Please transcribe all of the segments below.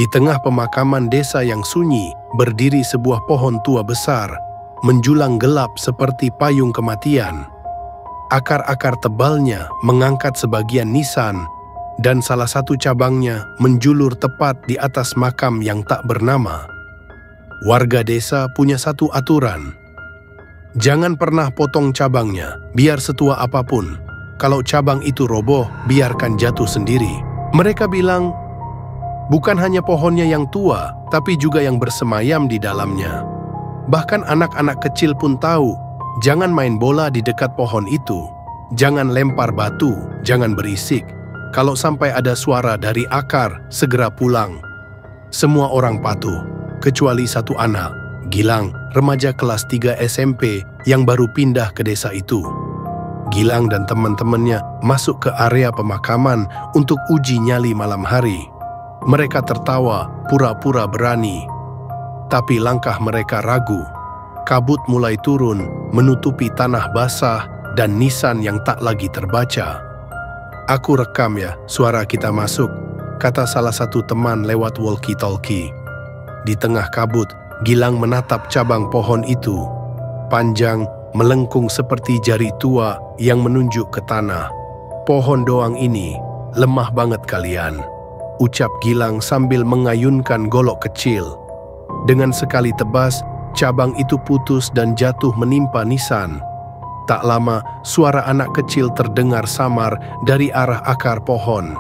Di tengah pemakaman desa yang sunyi, berdiri sebuah pohon tua besar, menjulang gelap seperti payung kematian. Akar-akar tebalnya mengangkat sebagian nisan, dan salah satu cabangnya menjulur tepat di atas makam yang tak bernama. Warga desa punya satu aturan. Jangan pernah potong cabangnya, biar setua apapun. Kalau cabang itu roboh, biarkan jatuh sendiri. Mereka bilang, bukan hanya pohonnya yang tua, tapi juga yang bersemayam di dalamnya. Bahkan anak-anak kecil pun tahu, jangan main bola di dekat pohon itu. Jangan lempar batu, jangan berisik. Kalau sampai ada suara dari akar, segera pulang. Semua orang patuh, kecuali satu anak, Gilang, remaja kelas 3 SMP yang baru pindah ke desa itu. Gilang dan teman-temannya masuk ke area pemakaman untuk uji nyali malam hari. Mereka tertawa, pura-pura berani. Tapi langkah mereka ragu. Kabut mulai turun, menutupi tanah basah dan nisan yang tak lagi terbaca. "Aku rekam ya, suara kita masuk," kata salah satu teman lewat walkie-talkie. Di tengah kabut, Gilang menatap cabang pohon itu. Panjang, melengkung seperti jari tua yang menunjuk ke tanah. "Pohon doang ini, lemah banget kalian," ucap Gilang sambil mengayunkan golok kecil. Dengan sekali tebas, cabang itu putus dan jatuh menimpa nisan. Tak lama, suara anak kecil terdengar samar dari arah akar pohon.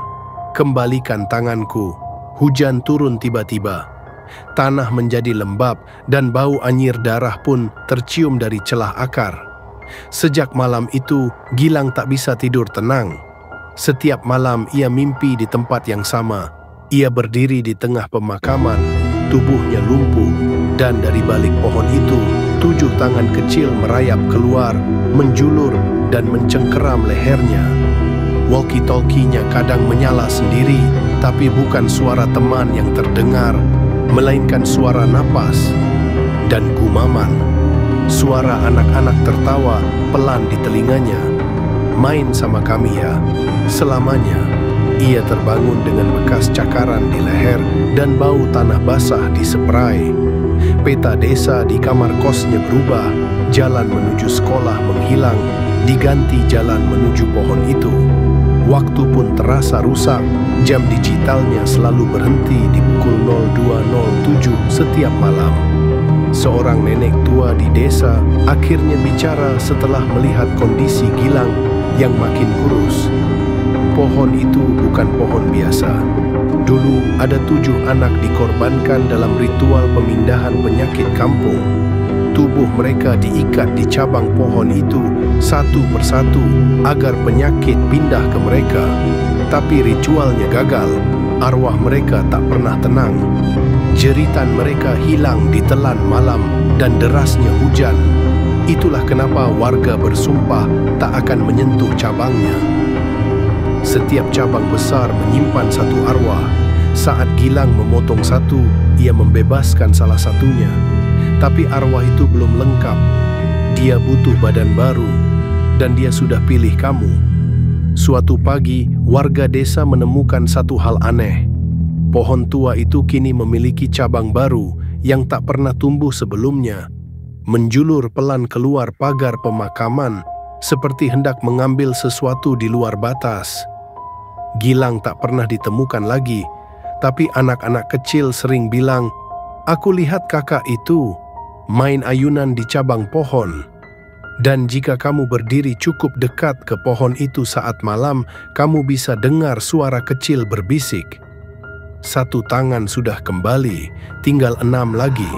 "Kembalikan tanganku." Hujan turun tiba-tiba. Tanah menjadi lembab dan bau anyir darah pun tercium dari celah akar. Sejak malam itu, Gilang tak bisa tidur tenang. Setiap malam ia mimpi di tempat yang sama. Ia berdiri di tengah pemakaman, tubuhnya lumpuh, dan dari balik pohon itu, 7 tangan kecil merayap keluar, menjulur dan mencengkeram lehernya. Walkie-talkie-nya kadang menyala sendiri, tapi bukan suara teman yang terdengar, melainkan suara napas dan gumaman. Suara anak-anak tertawa pelan di telinganya. "Main sama kami ya, selamanya." Ia terbangun dengan bekas cakaran di leher dan bau tanah basah di spray. Peta desa di kamar kosnya berubah, jalan menuju sekolah menghilang, diganti jalan menuju pohon itu. Waktu pun terasa rusak, jam digitalnya selalu berhenti di pukul 02.07 setiap malam. Seorang nenek tua di desa akhirnya bicara setelah melihat kondisi Gilang yang makin kurus. Pohon itu bukan pohon biasa. Dulu ada 7 anak dikorbankan dalam ritual pemindahan penyakit kampung. Tubuh mereka diikat di cabang pohon itu satu persatu agar penyakit pindah ke mereka. Tapi ritualnya gagal. Arwah mereka tak pernah tenang. Jeritan mereka hilang ditelan malam dan derasnya hujan. Itulah kenapa warga bersumpah tak akan menyentuh cabangnya. Setiap cabang besar menyimpan satu arwah. Saat Gilang memotong satu, ia membebaskan salah satunya. Tapi arwah itu belum lengkap. Dia butuh badan baru, dan dia sudah pilih kamu. Suatu pagi, warga desa menemukan satu hal aneh. Pohon tua itu kini memiliki cabang baru yang tak pernah tumbuh sebelumnya. Menjulur pelan keluar pagar pemakaman, seperti hendak mengambil sesuatu di luar batas. Gilang tak pernah ditemukan lagi, tapi anak-anak kecil sering bilang, "Aku lihat kakak itu main ayunan di cabang pohon." Dan jika kamu berdiri cukup dekat ke pohon itu saat malam, kamu bisa dengar suara kecil berbisik, "1 tangan sudah kembali, tinggal 6 lagi."